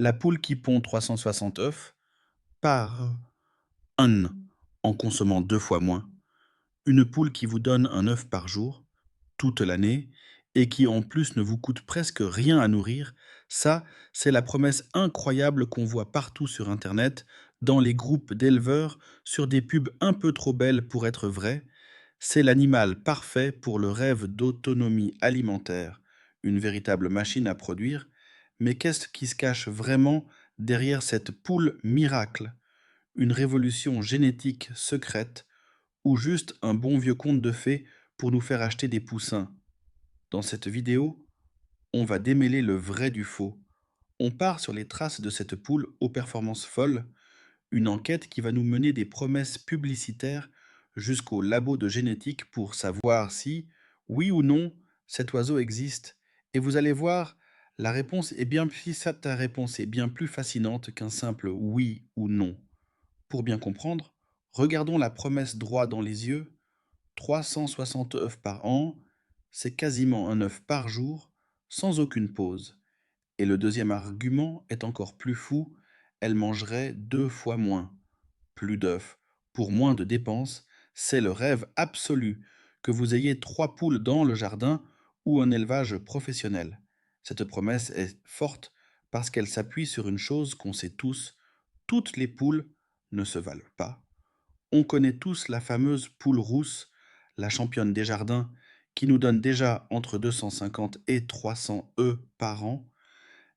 La poule qui pond 360 œufs par un en consommant 2 fois moins. Une poule qui vous donne un œuf par jour, toute l'année, et qui en plus ne vous coûte presque rien à nourrir, ça, c'est la promesse incroyable qu'on voit partout sur internet, dans les groupes d'éleveurs, sur des pubs un peu trop belles pour être vraies. C'est l'animal parfait pour le rêve d'autonomie alimentaire, une véritable machine à produire. Mais qu'est-ce qui se cache vraiment derrière cette poule miracle? Une révolution génétique secrète ou juste un bon vieux conte de fées pour nous faire acheter des poussins? Dans cette vidéo, on va démêler le vrai du faux. On part sur les traces de cette poule aux performances folles, une enquête qui va nous mener des promesses publicitaires jusqu'au labo de génétique pour savoir si, oui ou non, cet oiseau existe. Et vous allez voir, la réponse est bien, si ta réponse est bien plus fascinante qu'un simple oui ou non. Pour bien comprendre, regardons la promesse droit dans les yeux. 360 œufs par an, c'est quasiment un œuf par jour, sans aucune pause. Et le deuxième argument est encore plus fou, elle mangerait 2 fois moins. Plus d'œufs, pour moins de dépenses, c'est le rêve absolu, que vous ayez 3 poules dans le jardin ou un élevage professionnel. Cette promesse est forte parce qu'elle s'appuie sur une chose qu'on sait tous, toutes les poules ne se valent pas. On connaît tous la fameuse poule rousse, la championne des jardins, qui nous donne déjà entre 250 et 300 œufs par an.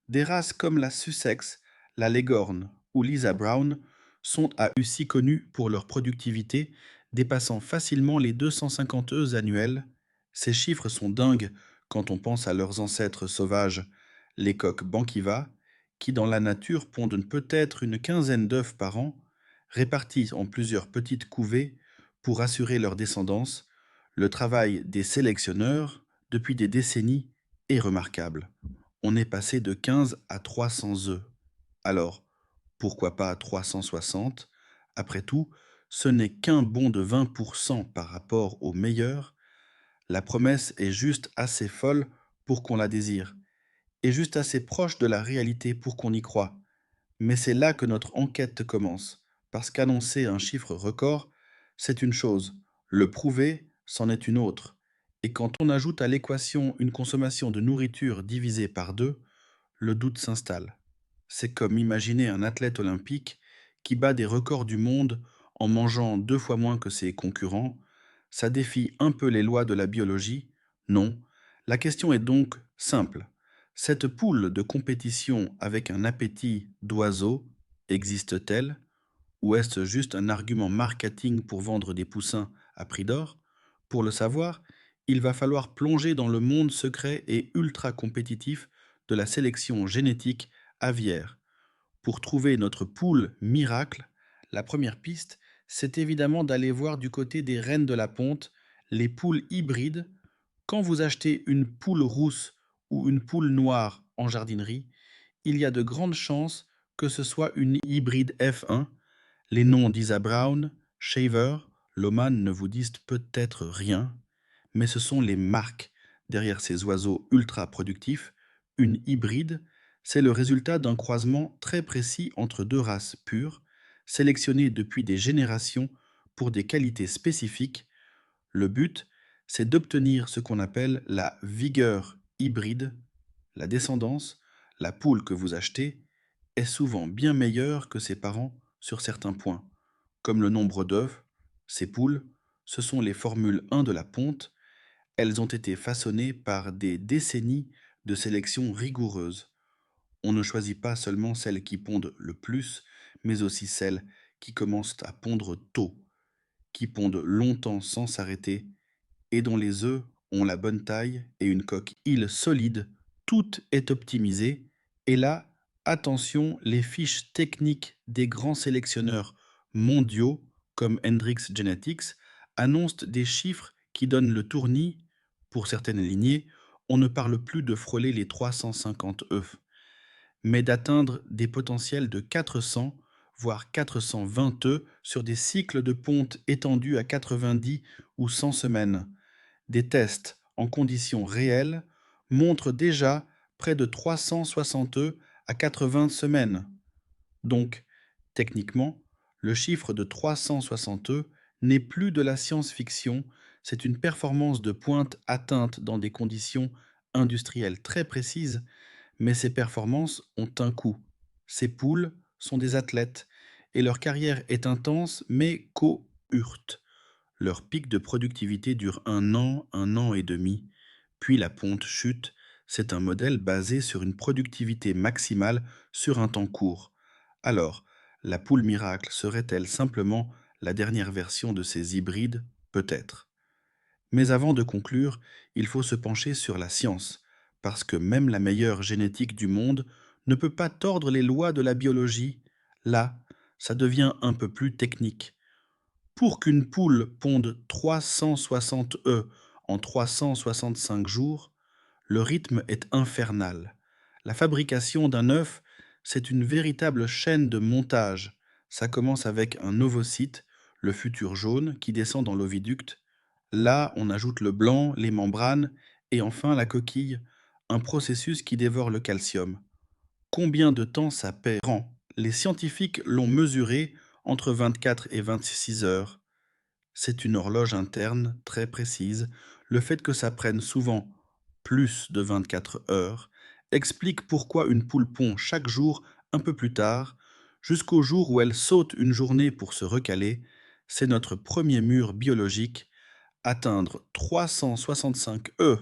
Des races comme la Sussex, la Leghorn ou Lisa Brown sont à eux si connues pour leur productivité, dépassant facilement les 250 œufs annuels. Ces chiffres sont dingues quand on pense à leurs ancêtres sauvages, les coqs Bankiva, qui dans la nature pondent peut-être une quinzaine d'œufs par an, répartis en plusieurs petites couvées pour assurer leur descendance. Le travail des sélectionneurs, depuis des décennies, est remarquable. On est passé de 15 à 300 œufs. Alors, pourquoi pas 360? Après tout, ce n'est qu'un bond de 20% par rapport au meilleur. La promesse est juste assez folle pour qu'on la désire, et juste assez proche de la réalité pour qu'on y croie. Mais c'est là que notre enquête commence, parce qu'annoncer un chiffre record, c'est une chose, le prouver, c'en est une autre. Et quand on ajoute à l'équation une consommation de nourriture divisée par 2, le doute s'installe. C'est comme imaginer un athlète olympique qui bat des records du monde en mangeant 2 fois moins que ses concurrents. Ça défie un peu les lois de la biologie? Non. La question est donc simple. Cette poule de compétition avec un appétit d'oiseau existe-t-elle? Ou est-ce juste un argument marketing pour vendre des poussins à prix d'or? Pour le savoir, il va falloir plonger dans le monde secret et ultra compétitif de la sélection génétique aviaire. Pour trouver notre poule miracle, la première piste, c'est évidemment d'aller voir du côté des reines de la ponte, les poules hybrides. Quand vous achetez une poule rousse ou une poule noire en jardinerie, il y a de grandes chances que ce soit une hybride F1. Les noms d'Isa Brown, Shaver, Loman ne vous disent peut-être rien, mais ce sont les marques derrière ces oiseaux ultra productifs. Une hybride, c'est le résultat d'un croisement très précis entre deux races pures, sélectionnées depuis des générations pour des qualités spécifiques. Le but, c'est d'obtenir ce qu'on appelle la vigueur hybride. La descendance, la poule que vous achetez, est souvent bien meilleure que ses parents sur certains points, comme le nombre d'œufs. Ces poules, ce sont les formules 1 de la ponte. Elles ont été façonnées par des décennies de sélection rigoureuse. On ne choisit pas seulement celles qui pondent le plus, mais aussi celles qui commencent à pondre tôt, qui pondent longtemps sans s'arrêter, et dont les œufs ont la bonne taille et une coquille solide. Tout est optimisé. Et là, attention, les fiches techniques des grands sélectionneurs mondiaux, comme Hendrix Genetics, annoncent des chiffres qui donnent le tournis. Pour certaines lignées, on ne parle plus de frôler les 350 œufs, mais d'atteindre des potentiels de 400, voire 420 œufs sur des cycles de ponte étendus à 90 ou 100 semaines. Des tests en conditions réelles montrent déjà près de 360 œufs à 80 semaines. Donc, techniquement, le chiffre de 360 n'est plus de la science-fiction, c'est une performance de pointe atteinte dans des conditions industrielles très précises, mais ces performances ont un coût. Ces poules sont des athlètes et leur carrière est intense mais courte. Leur pic de productivité dure un an et demi, puis la ponte chute. C'est un modèle basé sur une productivité maximale sur un temps court. Alors, la poule miracle serait-elle simplement la dernière version de ces hybrides? Peut-être. Mais avant de conclure, il faut se pencher sur la science, parce que même la meilleure génétique du monde ne peut pas tordre les lois de la biologie. Là, ça devient un peu plus technique. Pour qu'une poule ponde 360 œufs en 365 jours, le rythme est infernal. La fabrication d'un œuf, c'est une véritable chaîne de montage. Ça commence avec un ovocyte, le futur jaune, qui descend dans l'oviducte. Là, on ajoute le blanc, les membranes et enfin la coquille, un processus qui dévore le calcium. Combien de temps ça prend? Les scientifiques l'ont mesuré entre 24 et 26 heures. C'est une horloge interne très précise. Le fait que ça prenne souvent plus de 24 heures explique pourquoi une poule pond chaque jour un peu plus tard, jusqu'au jour où elle saute une journée pour se recaler. C'est notre premier mur biologique. Atteindre 365 œufs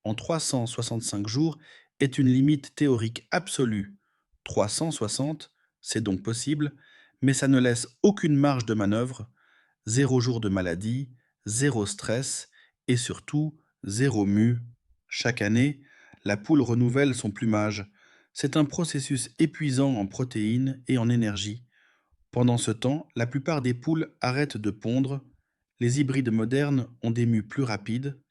en 365 jours est une limite théorique absolue. 360, c'est donc possible, mais ça ne laisse aucune marge de manœuvre. Zéro jour de maladie, zéro stress et surtout zéro mue. Chaque année, la poule renouvelle son plumage. C'est un processus épuisant en protéines et en énergie. Pendant ce temps, la plupart des poules arrêtent de pondre. Les hybrides modernes ont des mues plus rapides,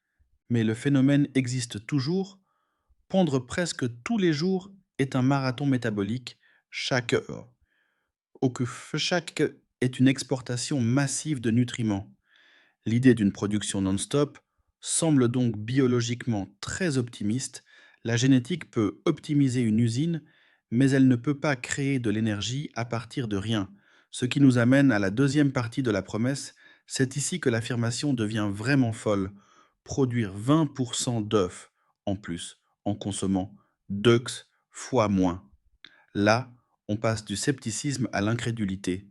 mais le phénomène existe toujours. Pondre presque tous les jours est un marathon métabolique. Chaque heure, chaque est une exportation massive de nutriments. L'idée d'une production non-stop semble donc biologiquement très optimiste. La génétique peut optimiser une usine, mais elle ne peut pas créer de l'énergie à partir de rien. Ce qui nous amène à la deuxième partie de la promesse, c'est ici que l'affirmation devient vraiment folle. Produire 20% d'œufs en plus en consommant 2 fois moins. Là, on passe du scepticisme à l'incrédulité.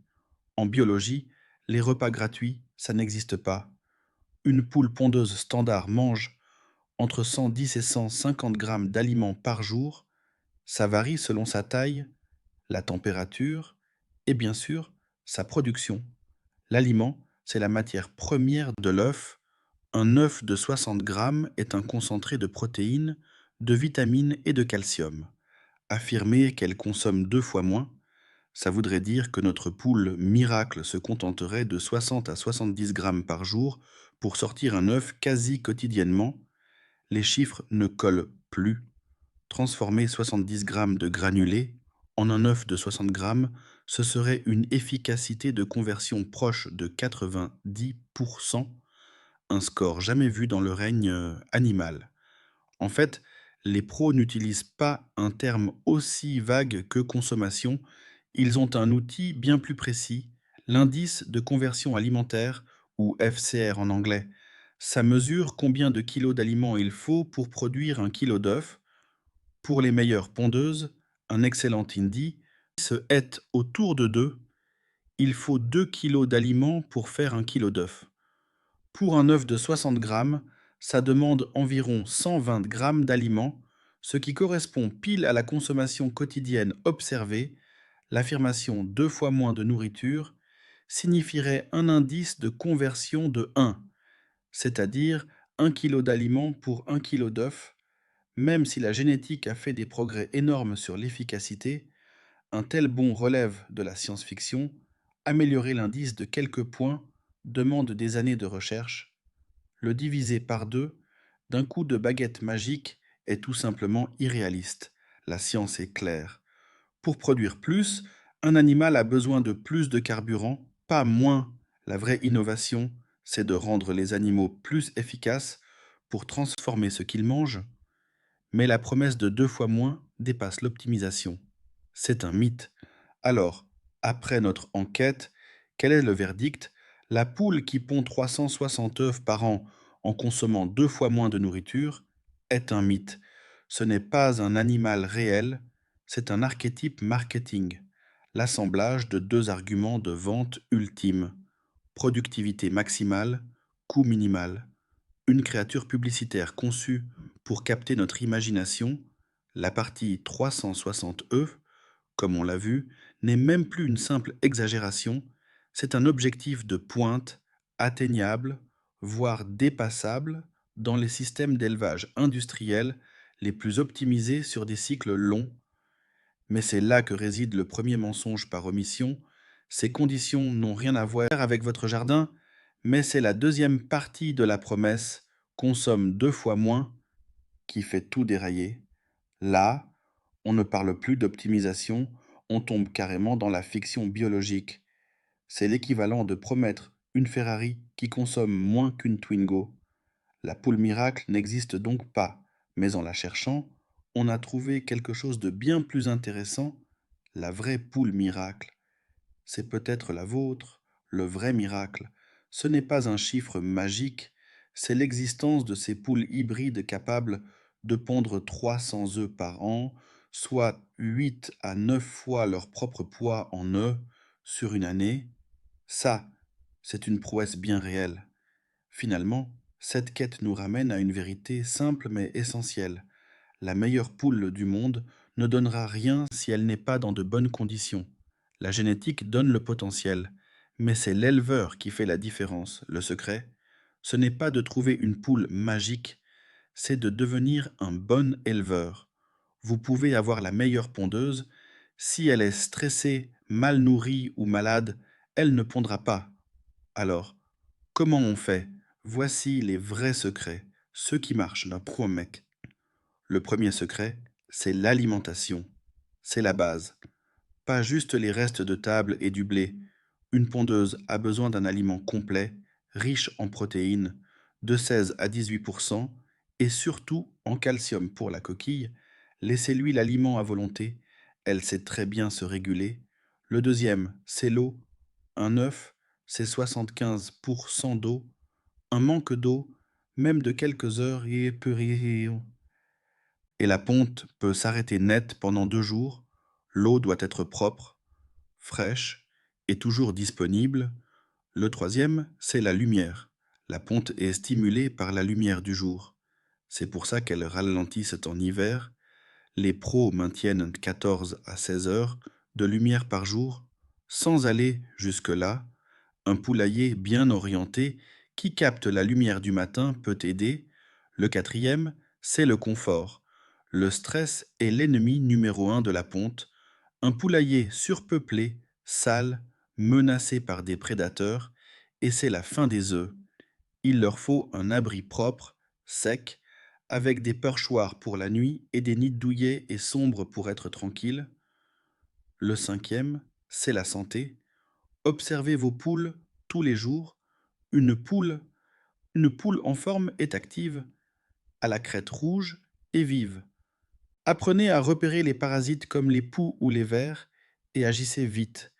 En biologie, les repas gratuits, ça n'existe pas. Une poule pondeuse standard mange entre 110 et 150 grammes d'aliments par jour. Ça varie selon sa taille, la température et bien sûr sa production. L'aliment, c'est la matière première de l'œuf. Un œuf de 60 grammes est un concentré de protéines, de vitamines et de calcium. Affirmer qu'elle consomme 2 fois moins, ça voudrait dire que notre poule miracle se contenterait de 60 à 70 grammes par jour pour sortir un œuf quasi quotidiennement. Les chiffres ne collent plus. Transformer 70 grammes de granulés en un œuf de 60 grammes, ce serait une efficacité de conversion proche de 90%, un score jamais vu dans le règne animal. En fait, les pros n'utilisent pas un terme aussi vague que consommation, ils ont un outil bien plus précis, l'indice de conversion alimentaire, ou FCR en anglais. Ça mesure combien de kilos d'aliments il faut pour produire un kilo d'œuf. Pour les meilleures pondeuses, un excellent indie se hête autour de 2. Il faut 2 kilos d'aliments pour faire un kilo d'œuf. Pour un œuf de 60 grammes, ça demande environ 120 grammes d'aliments, ce qui correspond pile à la consommation quotidienne observée. L'affirmation 2 fois moins de nourriture signifierait un indice de conversion de 1, c'est-à-dire 1 kilo d'aliments pour 1 kilo d'œuf. Même si la génétique a fait des progrès énormes sur l'efficacité, un tel bond relève de la science-fiction. Améliorer l'indice de quelques points demande des années de recherche. Le diviser par 2 d'un coup de baguette magique est tout simplement irréaliste. La science est claire. Pour produire plus, un animal a besoin de plus de carburant, pas moins. La vraie innovation, c'est de rendre les animaux plus efficaces pour transformer ce qu'ils mangent, mais la promesse de 2 fois moins dépasse l'optimisation. C'est un mythe. Alors, après notre enquête, quel est le verdict? La poule qui pond 360 œufs par an en consommant 2 fois moins de nourriture est un mythe. Ce n'est pas un animal réel, c'est un archétype marketing, l'assemblage de deux arguments de vente ultime: productivité maximale, coût minimal. Une créature publicitaire conçue pour capter notre imagination, la partie 360 œufs, comme on l'a vu, n'est même plus une simple exagération, c'est un objectif de pointe, atteignable, voire dépassable, dans les systèmes d'élevage industriels les plus optimisés sur des cycles longs. Mais c'est là que réside le premier mensonge par omission. Ces conditions n'ont rien à voir avec votre jardin, mais c'est la deuxième partie de la promesse: consomme 2 fois moins, qui fait tout dérailler. Là, on ne parle plus d'optimisation, on tombe carrément dans la fiction biologique. C'est l'équivalent de promettre une Ferrari qui consomme moins qu'une Twingo. La poule miracle n'existe donc pas, mais en la cherchant, on a trouvé quelque chose de bien plus intéressant: la vraie poule miracle. C'est peut-être la vôtre, le vrai miracle. Ce n'est pas un chiffre magique, c'est l'existence de ces poules hybrides capables de pondre 300 œufs par an, soit 8 à 9 fois leur propre poids en œufs sur une année. Ça, c'est une prouesse bien réelle. Finalement, cette quête nous ramène à une vérité simple mais essentielle: la meilleure poule du monde ne donnera rien si elle n'est pas dans de bonnes conditions. La génétique donne le potentiel, mais c'est l'éleveur qui fait la différence. Le secret, ce n'est pas de trouver une poule magique, c'est de devenir un bon éleveur. Vous pouvez avoir la meilleure pondeuse, si elle est stressée, mal nourrie ou malade, elle ne pondra pas. Alors, comment on fait? Voici les vrais secrets, ceux qui marchent d'un pro mec. Le premier secret, c'est l'alimentation. C'est la base. Pas juste les restes de table et du blé. Une pondeuse a besoin d'un aliment complet, riche en protéines, de 16 à 18%, et surtout en calcium pour la coquille. Laissez-lui l'aliment à volonté, elle sait très bien se réguler. Le deuxième, c'est l'eau. Un œuf, c'est 75% d'eau. Un manque d'eau, même de quelques heures, et la ponte peut s'arrêter net pendant 2 jours. L'eau doit être propre, fraîche et toujours disponible. Le troisième, c'est la lumière. La ponte est stimulée par la lumière du jour. C'est pour ça qu'elle ralentissent en hiver. Les pros maintiennent 14 à 16 heures de lumière par jour, sans aller jusque-là. Un poulailler bien orienté qui capte la lumière du matin peut aider. Le quatrième, c'est le confort. Le stress est l'ennemi numéro un de la ponte. Un poulailler surpeuplé, sale, menacé par des prédateurs, et c'est la fin des œufs. Il leur faut un abri propre, sec, avec des perchoirs pour la nuit et des nids douillets et sombres pour être tranquille. Le cinquième, c'est la santé. Observez vos poules tous les jours. Une poule, une poule en forme est active, à la crête rouge et vive. Apprenez à repérer les parasites comme les poux ou les vers et agissez vite.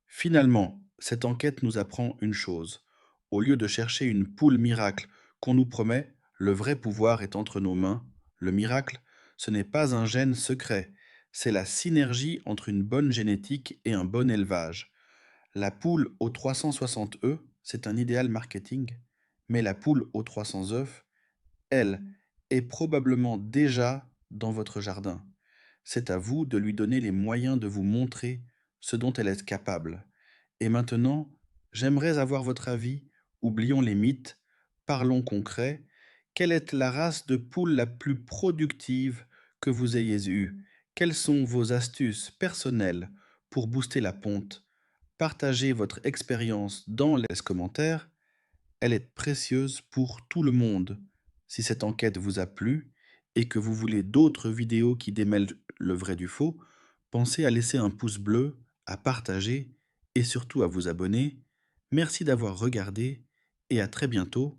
Finalement, cette enquête nous apprend une chose: au lieu de chercher une poule miracle qu'on nous promet, le vrai pouvoir est entre nos mains. Le miracle, ce n'est pas un gène secret, c'est la synergie entre une bonne génétique et un bon élevage. La poule aux 360 œufs, c'est un idéal marketing, mais la poule aux 300 œufs, elle, est probablement déjà dans votre jardin. C'est à vous de lui donner les moyens de vous montrer ce dont elle est capable. Et maintenant, j'aimerais avoir votre avis. Oublions les mythes, parlons concret. Quelle est la race de poule la plus productive que vous ayez eue? Quelles sont vos astuces personnelles pour booster la ponte? Partagez votre expérience dans les commentaires. Elle est précieuse pour tout le monde. Si cette enquête vous a plu et que vous voulez d'autres vidéos qui démêlent le vrai du faux, pensez à laisser un pouce bleu, à partager et surtout à vous abonner. Merci d'avoir regardé et à très bientôt.